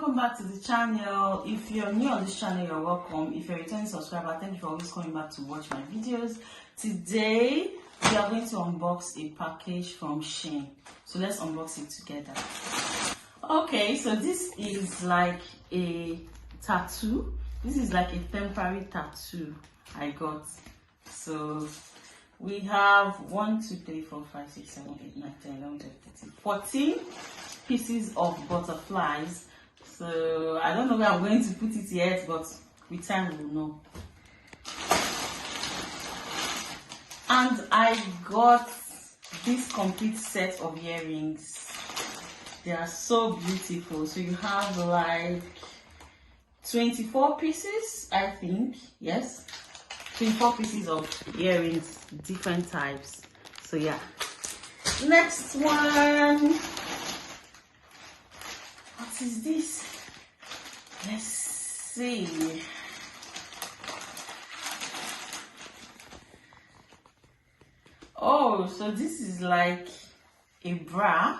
welcome back to the channel. If you're new on this channel, you're welcome. If you're a returning subscriber, thank you for always coming back to watch my videos. Today we are going to unbox a package from Shein, so let's unbox it together. Okay, so this is like a tattoo. This is like a temporary tattoo I got. So we have 1, 2, 3, 4, 5, 6, 7, 8, 9, 10, 11, 12, 13, 14 pieces of butterflies. So I don't know where I'm going to put it yet, but with time we'll know. And I got this complete set of earrings. They are so beautiful. So you have like 24 pieces, I think. Yes, 24 pieces of earrings, different types. So yeah, next one. What is this? Let's see. Oh, so this is like a bra.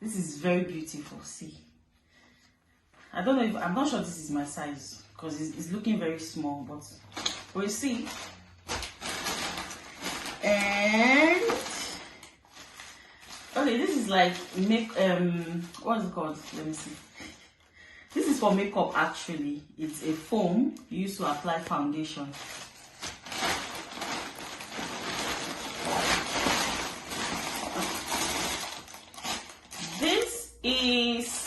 This is very beautiful. See, I don't know if I'm not sure this is my size because it's looking very small, but we'll see. And okay, this is like what's it called? Let me see. This is for makeup actually. It's a foam used to apply foundation. This is,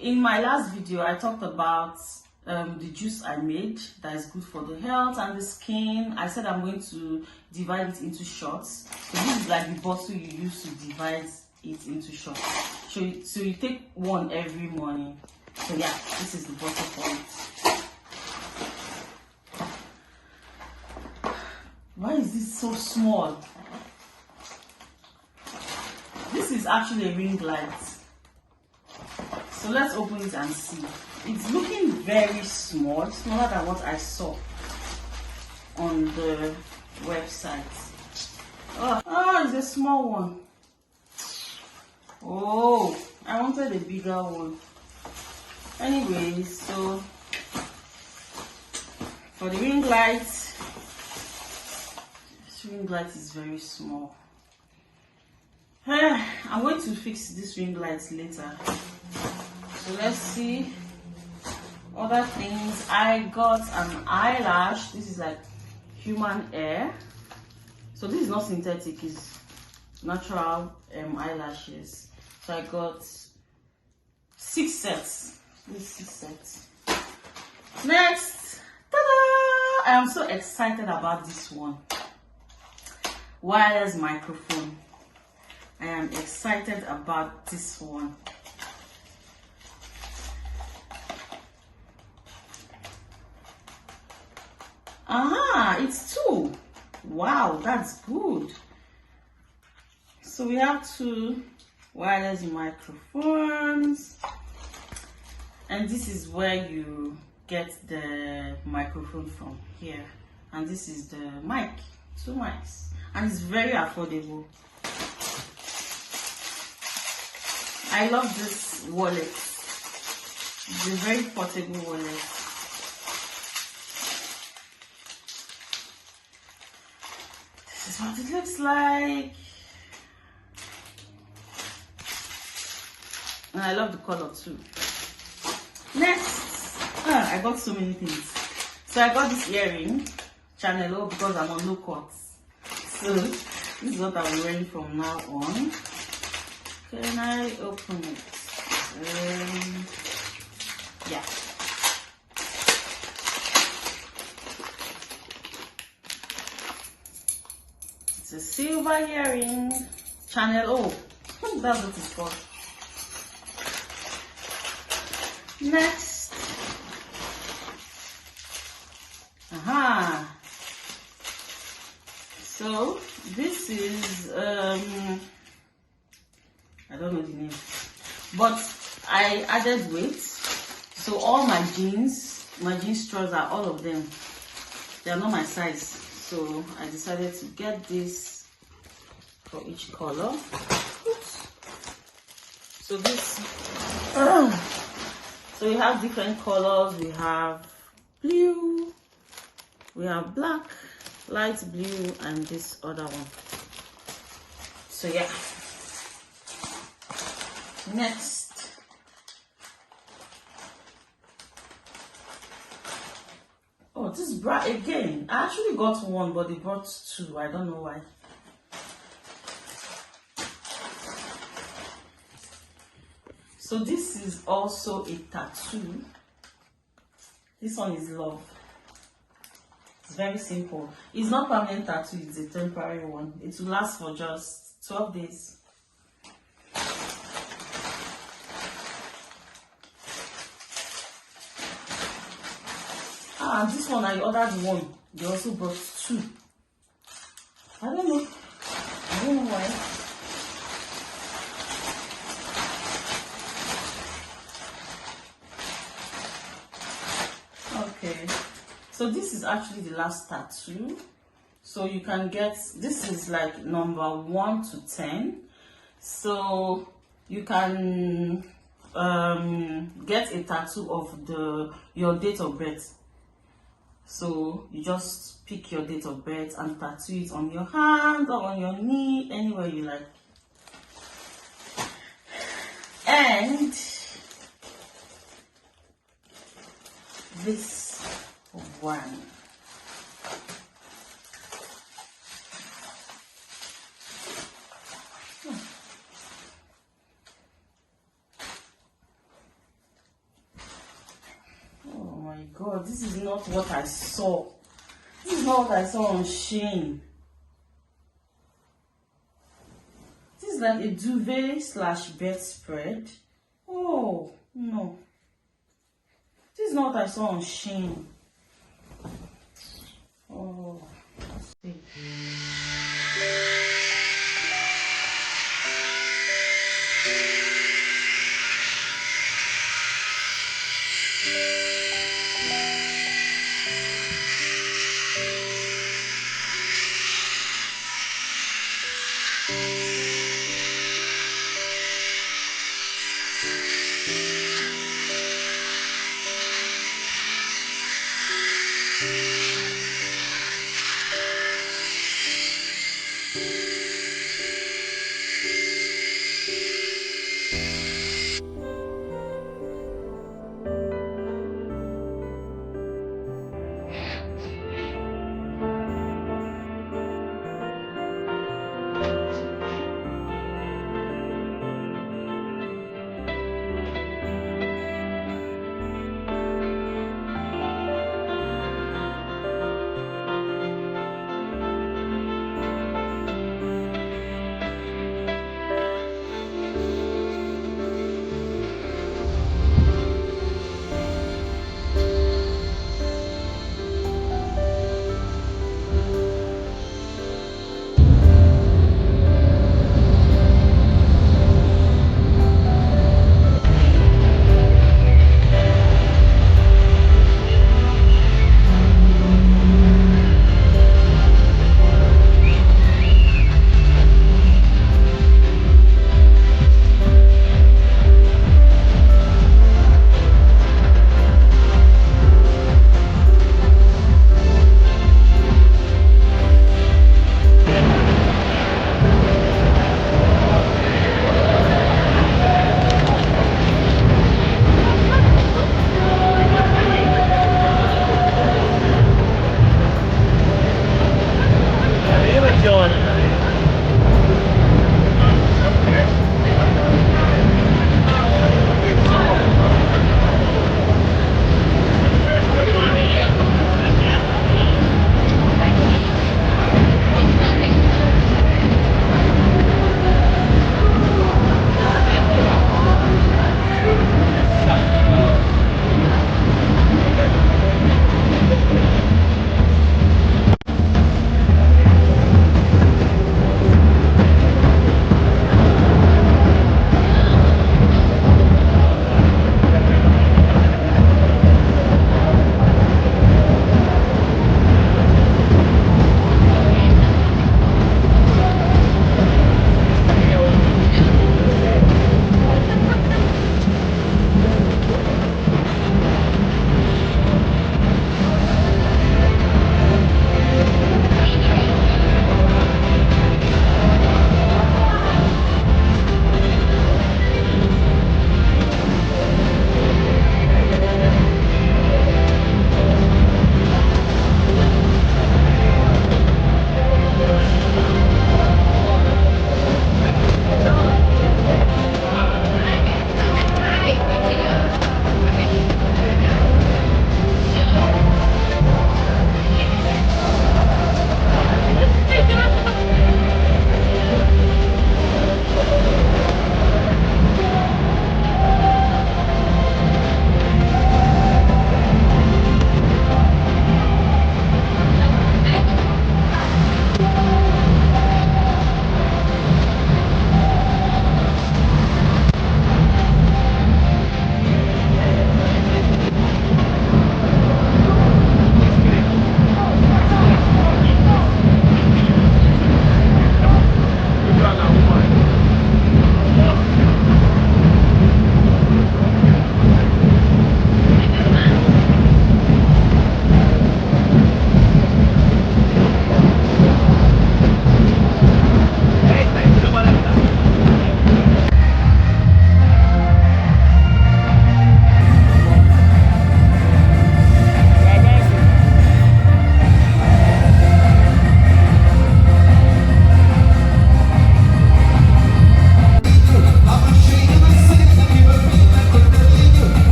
in my last video I talked about the juice I made that is good for the health and the skin. I said I'm going to divide it into shots. So this is like the bottle you use to divide it into shots. So you take one every morning. So yeah, this is the bottle for it. Why is this so small? This is actually a ring light. So let's open it and see. It's looking very small, smaller than what I saw on the website. Oh, it's a small one. Oh, I wanted a bigger one. Anyway, so for the ring light, this ring light is very small. I'm going to fix this ring light later. So let's see other things. I got an eyelash. This is like human hair. So this is not synthetic, it's natural eyelashes. So I got 6 sets. These 6 sets. Next, ta-da! I am so excited about this one. Wireless microphone. I am excited about this one. Aha, it's 2. Wow, that's good. So we have 2 wireless microphones, and this is where you get the microphone from here, and this is the mic, 2 mics, and it's very affordable. I love this wallet. It's a very portable wallet. This is what it looks like. And I love the color too. Next, I got so many things. So I got this earring, Channel O, because I'm on low cuts. So this is what I'll be wearing from now on. Can I open it? Yeah. It's a silver earring, Channel O. That's what it's called. Next, so this is I don't know the name, but I added weight. So all my jeans trousers, all of them, they are not my size. So I decided to get this for each color. Oops. So this So we have different colors. We have blue, we have black, light blue, and this other one. So yeah, next, oh, this bra again. I actually got one, but they brought two. I don't know why. So this is also a tattoo. This one is love. It's very simple. It's not permanent tattoo, it's a temporary one. It will last for just 12 days. Ah, this one I ordered one. They also brought two. I don't know why. Okay, so this is actually the last tattoo. So you can get, this is like number 1 to 10. So you can get a tattoo of your date of birth. So you just pick your date of birth and tattoo it on your hand or on your knee, anywhere you like. And this one, oh my god, this is not what I saw. This is not what I saw on Shein. This is like a duvet / bedspread. Oh no, this is not what I saw on Shein. Oh, let's see.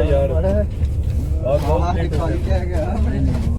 यार बहुत late हो गया